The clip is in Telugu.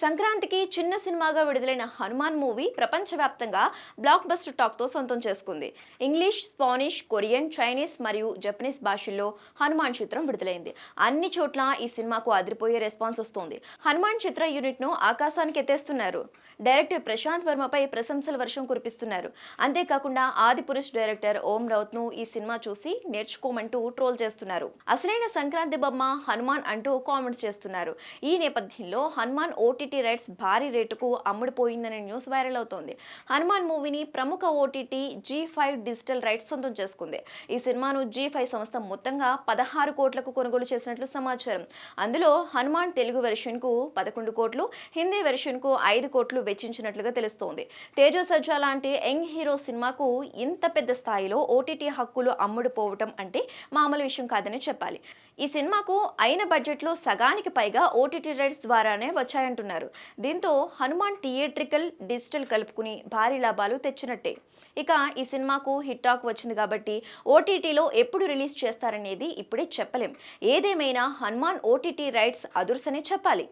సంక్రాంతికి చిన్న సినిమాగా విడుదలైన హనుమాన్ మూవీ ప్రపంచవ్యాప్తంగా బ్లాక్ బస్టర్ టాక్తో సొంతం చేసుకుంది. ఇంగ్లీష్, స్పానిష్, కొరియన్, చైనీస్ మరియు జపనీస్ భాషల్లో హనుమాన్ చిత్రం విడుదలైంది. అన్ని చోట్ల ఈ సినిమాకు అదిరిపోయే రెస్పాన్స్ వస్తోంది. హనుమాన్ చిత్ర యూనిట్ ను ఆకాశానికి ఎత్తేస్తున్నారు. డైరెక్టర్ ప్రశాంత్ వర్మపై ప్రశంసల వర్షం కురిపిస్తున్నారు. అంతేకాకుండా ఆదిపురుష్ డైరెక్టర్ ఓం రౌత్ ను ఈ సినిమా చూసి నేర్చుకోమంటూ ట్రోల్ చేస్తున్నారు. అసలైన సంక్రాంతి బొమ్మ హనుమాన్ అంటూ కామెంట్స్ చేస్తున్నారు. ఈ నేపథ్యంలో హనుమాన్ ఓటీటీ రైట్స్ భారీ రేటుకు అమ్ముడుపోయిందనే న్యూస్ వైరల్ అవుతోంది. హనుమాన్ మూవీని ప్రముఖ ఓటీటీ G5 డిజిటల్ రైట్స్ సొంతం చేసుకుంది. ఈ సినిమాను G5 సంస్థ మొత్తంగా 16 కోట్లకు కొనుగోలు చేసినట్లు సమాచారం. అందులో హనుమాన్ తెలుగు వెర్షన్ కు 11 కోట్లు, హిందీ వెర్షన్ కు 5 కోట్లు వెచ్చించినట్లుగా తెలుస్తోంది. తేజ సజ్జా లాంటి యంగ్ హీరో సినిమాకు ఇంత పెద్ద స్థాయిలో ఓటీటీ హక్కులు అమ్ముడుపోవటం అంటే మామూలు విషయం కాదని చెప్పాలి. ఈ సినిమాకు అయిన బడ్జెట్లో సగానికి పైగా ఓటీటీ రైట్స్ ద్వారానే వచ్చాయంటున్నారు. దీంతో హనుమాన్ థియేట్రికల్, డిజిటల్ కలుపుకుని భారీ లాభాలు తెచ్చినట్టే. ఇక ఈ సినిమాకు హిట్ టాక్ వచ్చింది కాబట్టి ఓటీటీలో ఎప్పుడు రిలీజ్ చేస్తారనేది ఇప్పుడే చెప్పలేం. ఏదేమైనా హనుమాన్ ఓటీటీ రైట్స్ అదుర్సనే చెప్పాలి.